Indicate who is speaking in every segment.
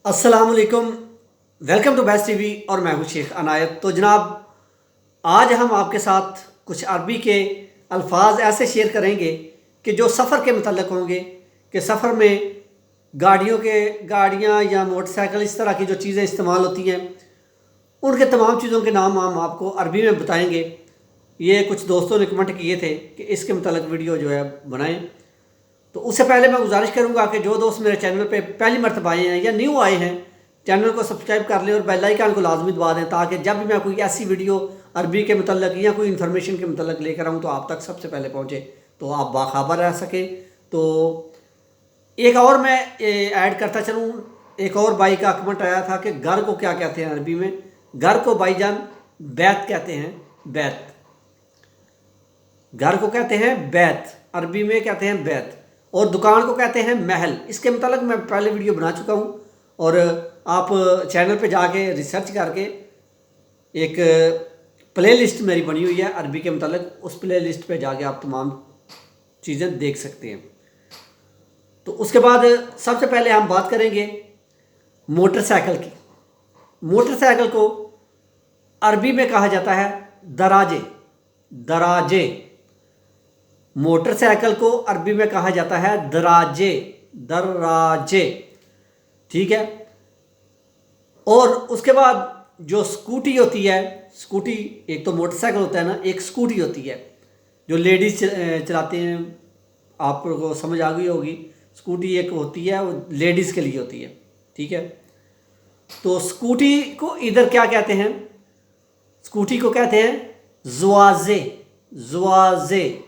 Speaker 1: अस्सलाम वालेकुम। Welcome to best TV और मैं हूं शेख अनायत। तो जनाब, आज हम आपके साथ कुछ अरबी के अल्फाज ऐसे शेयर करेंगे कि जो सफ़र के मतलब होंगे कि सफ़र में गाड़ियाँ या मोटरसाइकिल इस तरह की जो चीज़ें इस्तेमाल होती हैं उनके तमाम चीज़ों के नाम हम आपको अरबी में बताएंगे। ये कुछ दोस्तों ने कमेंट किए थे कि इसके मतलब वीडियो जो है बनाएं। तो उससे पहले मैं गुजारिश करूंगा कि जो दोस्त मेरे चैनल पे पहली मरतबा आए हैं या न्यू आए हैं, चैनल को सब्सक्राइब कर लें और बेल आइकन को लाजमी दबा दें, ताकि जब भी मैं कोई ऐसी वीडियो अरबी के मतलब या कोई इन्फॉर्मेशन के मतलब लेकर आऊँ तो आप तक सबसे पहले पहुँचे, तो आप बाखबर रह सकें। तो एक और मैं ऐड करता चलूँ, एक और भाई का कमेंट आया था कि घर को क्या कहते हैं अरबी में। घर को भाईजान बैत कहते हैं, बैत। घर को कहते हैं बैत, अरबी में कहते हैं बैत। और दुकान को कहते हैं महल। इसके मतलब मैं पहले वीडियो बना चुका हूँ और आप चैनल पे जाके रिसर्च करके एक प्ले लिस्ट मेरी बनी हुई है अरबी के मतलब, उस प्ले लिस्ट पर जाके आप तमाम चीज़ें देख सकते हैं। तो उसके बाद सबसे पहले हम बात करेंगे मोटरसाइकिल की। मोटरसाइकिल को अरबी में कहा जाता है दराजे, दराजे। मोटरसाइकिल को अरबी में कहा जाता है दराजे, दराजे, ठीक है। और उसके बाद जो स्कूटी होती है, स्कूटी एक तो मोटरसाइकिल होता है ना, एक स्कूटी होती है जो लेडीज चलाते हैं, आपको समझ आ गई होगी। स्कूटी एक होती है वो लेडीज़ के लिए होती है, ठीक है। तो स्कूटी को इधर क्या कहते हैं? स्कूटी को कहते हैं ज़वाज़े, ज़वाज़े।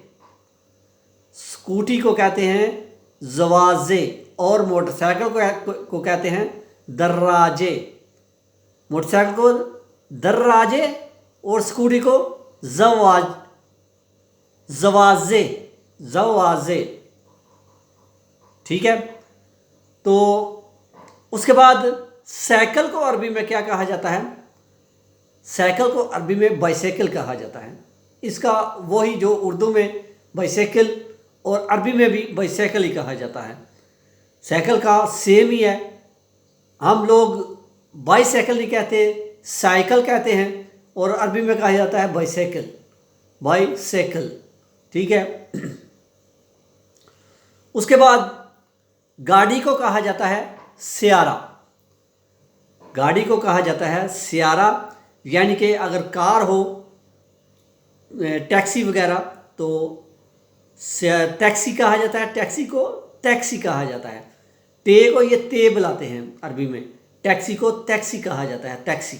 Speaker 1: स्कूटी को कहते हैं ज़वाज़े और मोटरसाइकिल को कहते हैं दर्राजे। मोटरसाइकिल को दर्राजे और स्कूटी को ज़वाज़े, ज़वाज़े, ठीक है। तो उसके बाद साइकिल को अरबी में क्या कहा जाता है? साइकिल को अरबी में बाइसाइकिल कहा जाता है। इसका वही जो उर्दू में बाइसाइकिल और अरबी में भी बाइसाइकिल ही कहा जाता है। साइकिल का सेम ही है। हम लोग बाइसाइकिल नहीं कहते, साइकिल कहते हैं, और अरबी में कहा जाता है बाइसाइकिल, बाइसाइकिल, ठीक है। उसके बाद गाड़ी को कहा जाता है सियारा। गाड़ी को कहा जाता है सियारा, यानी कि अगर कार हो, टैक्सी वगैरह, तो टैक्सी कहा जाता है, टैक्सी को टैक्सी कहा जाता है। टे को ये ते बुलाते हैं अरबी में, टैक्सी को टैक्सी कहा जाता है, टैक्सी।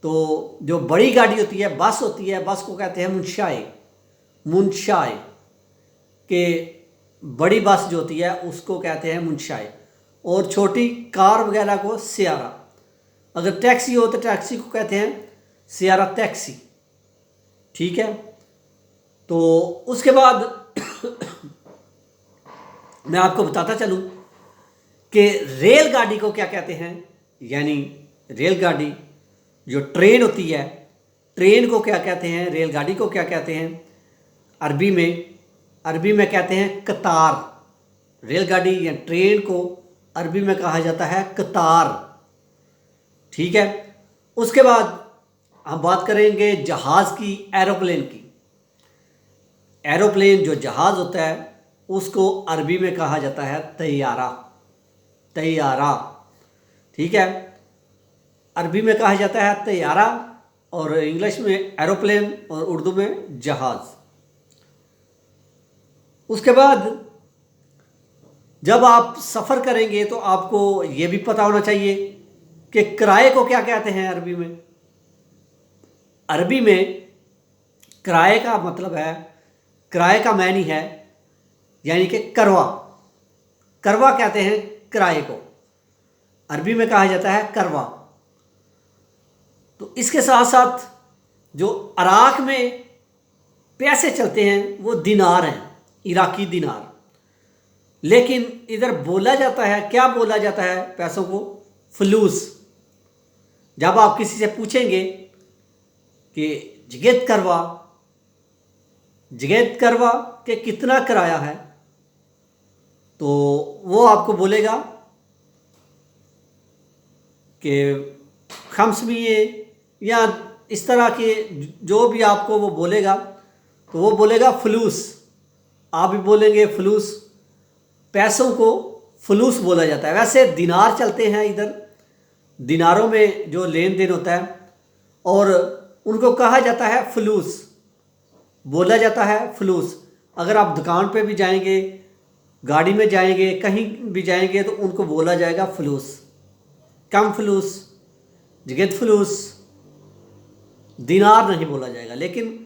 Speaker 1: तो जो बड़ी गाड़ी होती है, बस होती है, बस को कहते हैं मुनशाए, मुनशाए। के बड़ी बस जो होती है उसको कहते हैं मुनशाए, और छोटी कार वगैरह को सियारा। अगर टैक्सी हो तो टैक्सी को कहते हैं सियारा टैक्सी, ठीक है। तो उसके बाद मैं आपको बताता चलूं कि रेलगाड़ी को क्या कहते हैं। यानी रेलगाड़ी जो ट्रेन होती है, ट्रेन को क्या कहते हैं, रेलगाड़ी को क्या कहते हैं अरबी में? अरबी में कहते हैं कतार। रेलगाड़ी या ट्रेन को अरबी में कहा जाता है कतार, ठीक है। उसके बाद हम बात करेंगे जहाज़ की, एरोप्लेन की। एरोप्लेन जो जहाज़ होता है उसको अरबी में कहा जाता है तैयारा, तैयारा, ठीक है। अरबी में कहा जाता है तैयारा और इंग्लिश में एरोप्लेन और उर्दू में जहाज़। उसके बाद जब आप सफ़र करेंगे तो आपको ये भी पता होना चाहिए कि किराए को क्या कहते हैं अरबी में। अरबी में किराए का मतलब है, किराए का मानी है यानी कि करवा। करवा कहते हैं किराए को, अरबी में कहा जाता है करवा। तो इसके साथ साथ जो इराक में पैसे चलते हैं वो दिनार हैं, इराकी दिनार। लेकिन इधर बोला जाता है, क्या बोला जाता है पैसों को? फलूस। जब आप किसी से पूछेंगे कि जगेत करवा, जगेत करवा के कितना किराया है, तो वो आपको बोलेगा کہ خمس میے یا اس طرح کے جو بھی آپ کو وہ بولے گا تو وہ بولے گا فلوس، آپ بھی بولیں گے فلوس، پیسوں کو فلوس بولا جاتا ہے۔ ویسے دینار چلتے ہیں ادھر، دیناروں میں جو لین دین ہوتا ہے، اور ان کو کہا جاتا ہے فلوس، بولا جاتا ہے فلوس۔ اگر آپ دکان پہ بھی جائیں گے، گاڑی میں جائیں گے، کہیں بھی جائیں گے تو ان کو بولا جائے گا فلوس، کم فلوس، جگت فلوس، دینار نہیں بولا جائے گا۔ لیکن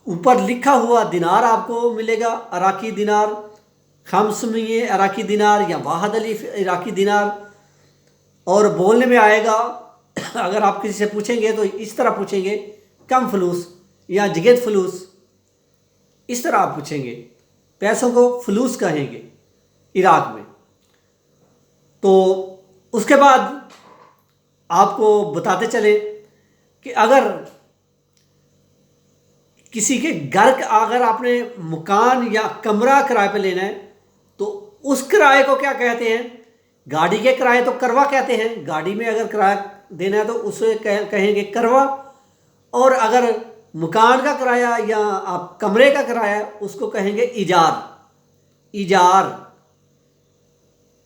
Speaker 1: اوپر لکھا ہوا دینار آپ کو ملے گا، عراقی دینار، خمس میے عراقی دینار یا واحد الف عراقی دینار، اور بولنے میں آئے گا اگر آپ کسی سے پوچھیں گے تو اس طرح پوچھیں گے کم فلوس یا جگت فلوس، اس طرح آپ پوچھیں گے، پیسوں کو فلوس کہیں گے عراق میں۔ تو اس کے بعد آپ کو بتاتے چلیں کہ اگر کسی کے گھر کا اگر آپ نے مکان یا کمرہ کرائے پہ لینا ہے تو اس کرائے کو کیا کہتے ہیں؟ گاڑی کے کرائے تو کروا کہتے ہیں، گاڑی میں اگر کرایہ دینا ہے تو اسے کہیں گے کروا، اور اگر مکان کا کرایہ یا آپ کمرے کا کرایہ اس کو کہیں گے ایجار۔ ایجار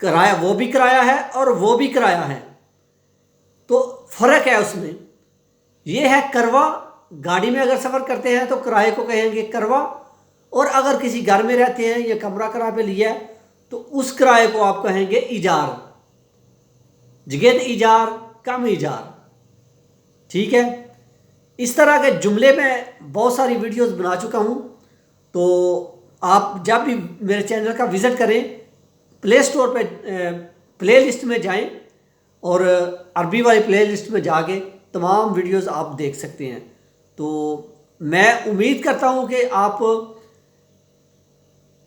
Speaker 1: کرایہ، وہ بھی کرایہ ہے اور وہ بھی کرایہ ہے، تو فرق ہے اس میں۔ یہ ہے کروا، گاڑی میں اگر سفر کرتے ہیں تو کرائے کو کہیں گے کروا، اور اگر کسی گھر میں رہتے ہیں یا کمرہ کرایہ پہ لیا ہے تو اس کرائے کو آپ کہیں گے ایجار، جگت ایجار، کم ایجار، ٹھیک ہے۔ اس طرح کے جملے میں بہت ساری ویڈیوز بنا چکا ہوں، تو آپ جب بھی میرے چینل کا وزٹ کریں، پلے سٹور پہ پلے لسٹ میں جائیں اور عربی والی پلے لسٹ میں جا کے تمام ویڈیوز آپ دیکھ سکتے ہیں۔ تو میں امید کرتا ہوں کہ آپ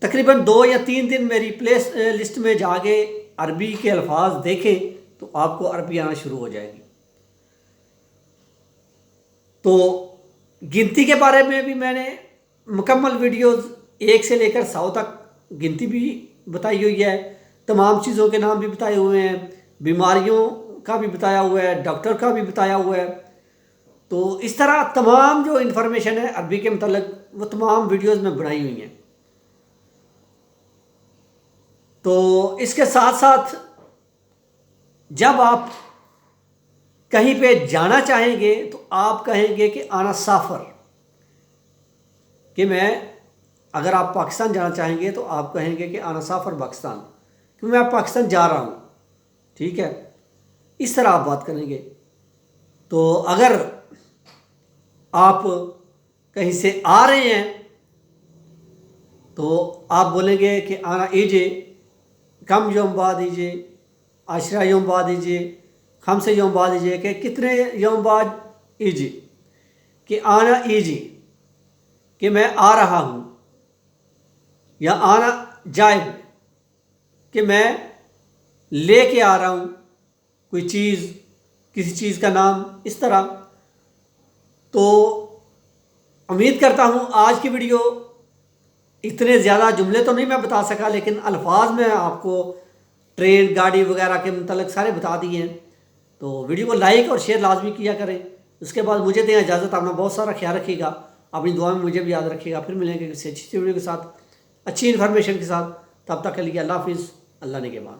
Speaker 1: تقریباً 2 یا 3 دن میری پلے لسٹ میں جا کے عربی کے الفاظ دیکھیں تو آپ کو عربی آنا شروع ہو جائے گی۔ تو گنتی کے بارے میں بھی میں نے مکمل ویڈیوز 1 سے لے کر 100 تک گنتی بھی بتائی ہوئی ہے، تمام چیزوں کے نام بھی بتائے ہوئے ہیں، بیماریوں کا بھی بتایا ہوا ہے، ڈاکٹر کا بھی بتایا ہوا ہے۔ تو اس طرح تمام جو انفارمیشن ہے عربی کے متعلق وہ تمام ویڈیوز میں بنائی ہوئی ہیں۔ تو اس کے ساتھ ساتھ جب آپ کہیں پہ جانا چاہیں گے تو آپ کہیں گے کہ آنا سافر، کہ میں، اگر آپ پاکستان جانا چاہیں گے تو آپ کہیں گے کہ آنا سافر پاکستان، کہ میں پاکستان جا رہا ہوں، ٹھیک ہے، اس طرح آپ بات کریں گے۔ تو اگر آپ کہیں سے آ رہے ہیں تو آپ بولیں گے کہ آنا ایجے، کم یوم بعد ایجے، عشرہ یوم بعد ایجے، خمسہ یوم بعد ایجے، کہ کتنے یوم بعد ایجے، کہ آنا ایجے، کہ میں آ رہا ہوں، یا آنا جائب، کہ میں لے کے آ رہا ہوں کوئی چیز، کسی چیز کا نام، اس طرح۔ تو امید کرتا ہوں آج کی ویڈیو اتنے زیادہ جملے تو نہیں میں بتا سکا، لیکن الفاظ میں آپ کو ٹرین، گاڑی وغیرہ کے متعلق سارے بتا دیے ہیں۔ تو ویڈیو کو لائک اور شیئر لازمی کیا کریں۔ اس کے بعد مجھے دیں اجازت، اپنا بہت سارا خیال رکھیے گا، اپنی دعا میں مجھے بھی یاد رکھیے گا۔ پھر ملیں گے کسی اچھی ویڈیو کے ساتھ، اچھی انفارمیشن کے ساتھ، تب تک کے لیے اللہ حافظ، اللہ نگہبان۔